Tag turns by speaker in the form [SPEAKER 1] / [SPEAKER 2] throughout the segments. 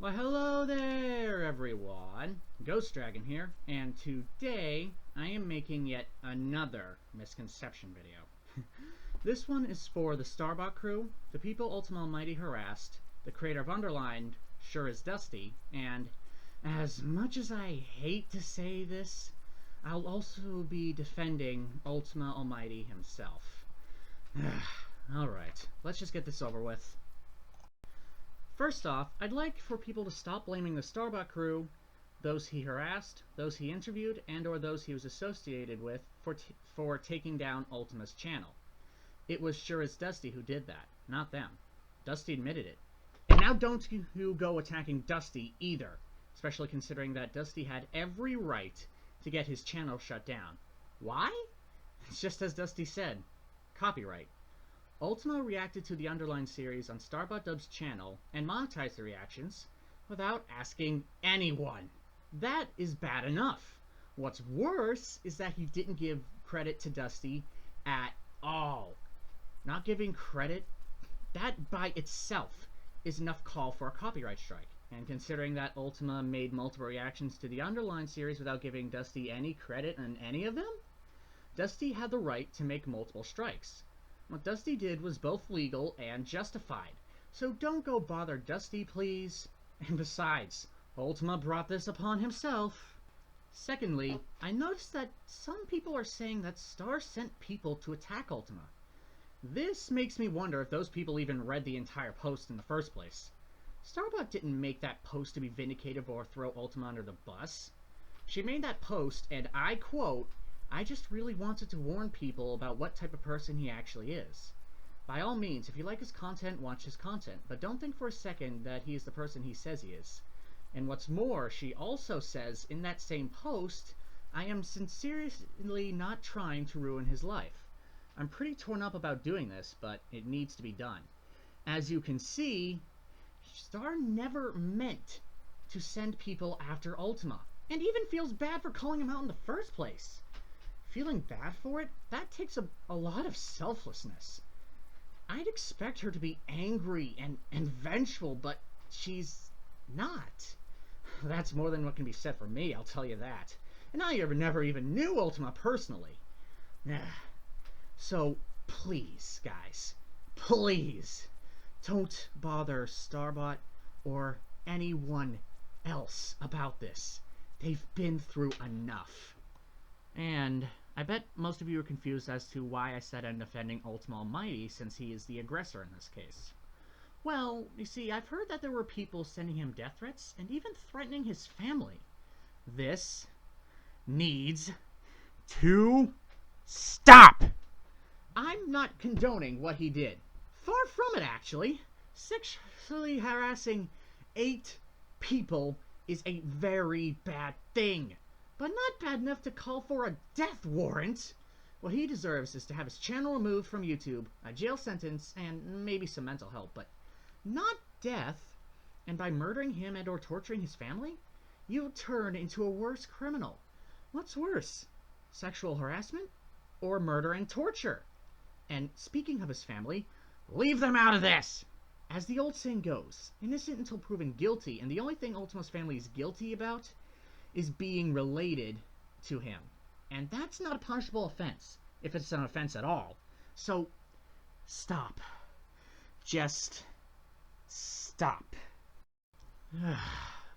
[SPEAKER 1] Well, hello there, everyone. Ghost Dragon here, and today I am making yet another misconception video. This one is for the Starbot crew, the people Ultimaalmighty harassed, the creator of Underlined, Sure as Dusty, and as much as I hate to say this, I'll also be defending Ultimaalmighty himself. Alright, let's just get this over with. First off, I'd like for people to stop blaming the Starbot crew, those he harassed, those he interviewed, and or those he was associated with for taking down Ultima's channel. It was Sure as Dusty who did that, not them. Dusty admitted it. And now don't you go attacking Dusty either, especially considering that Dusty had every right to get his channel shut down. Why? It's just as Dusty said, copyright. Ultima reacted to the Underlined series on Starbot Dub's channel and monetized the reactions without asking anyone. That is bad enough. What's worse is that he didn't give credit to Dusty at all. Not giving credit, that by itself is enough call for a copyright strike. And considering that Ultima made multiple reactions to the Underlined series without giving Dusty any credit on any of them, Dusty had the right to make multiple strikes. What Dusty did was both legal and justified, so don't go bother Dusty, please. And besides, Ultima brought this upon himself. Secondly, I noticed that some people are saying that Star sent people to attack Ultima. This makes me wonder if those people even read the entire post in the first place. Starbot didn't make that post to be vindicative or throw Ultima under the bus. She made that post, and I quote, "I just really wanted to warn people about what type of person he actually is. By all means, if you like his content, watch his content, but don't think for a second that he is the person he says he is." And what's more, she also says in that same post, "I am sincerely not trying to ruin his life. I'm pretty torn up about doing this, but it needs to be done." As you can see, Star never meant to send people after Ultima, and even feels bad for calling him out in the first place. Feeling bad for it, that takes a lot of selflessness. I'd expect her to be angry and vengeful, but she's not. That's more than what can be said for me, I'll tell you that. And I never even knew Ultima personally. So, please, guys, please, don't bother Starbot or anyone else about this. They've been through enough. And I bet most of you are confused as to why I said I'm defending Ultimaalmighty since he is the aggressor in this case. Well, you see, I've heard that there were people sending him death threats and even threatening his family. This needs to stop! I'm not condoning what he did. Far from it, actually. Sexually harassing 8 people is a very bad thing. But not bad enough to call for a death warrant. What he deserves is to have his channel removed from YouTube, a jail sentence, and maybe some mental help, but not death. And by murdering him and or torturing his family, you turn into a worse criminal. What's worse, sexual harassment or murder and torture? And speaking of his family, leave them out of this! As the old saying goes, innocent until proven guilty, and the only thing Ultima's family is guilty about is being related to him. And that's not a punishable offense, if it's an offense at all. So, stop. Just stop.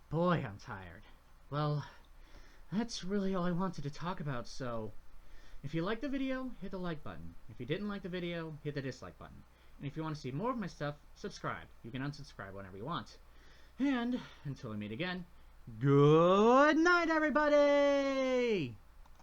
[SPEAKER 1] Boy, I'm tired. Well, that's really all I wanted to talk about, so if you liked the video, hit the like button. If you didn't like the video, hit the dislike button. And if you want to see more of my stuff, subscribe. You can unsubscribe whenever you want. And until we meet again, good night, everybody!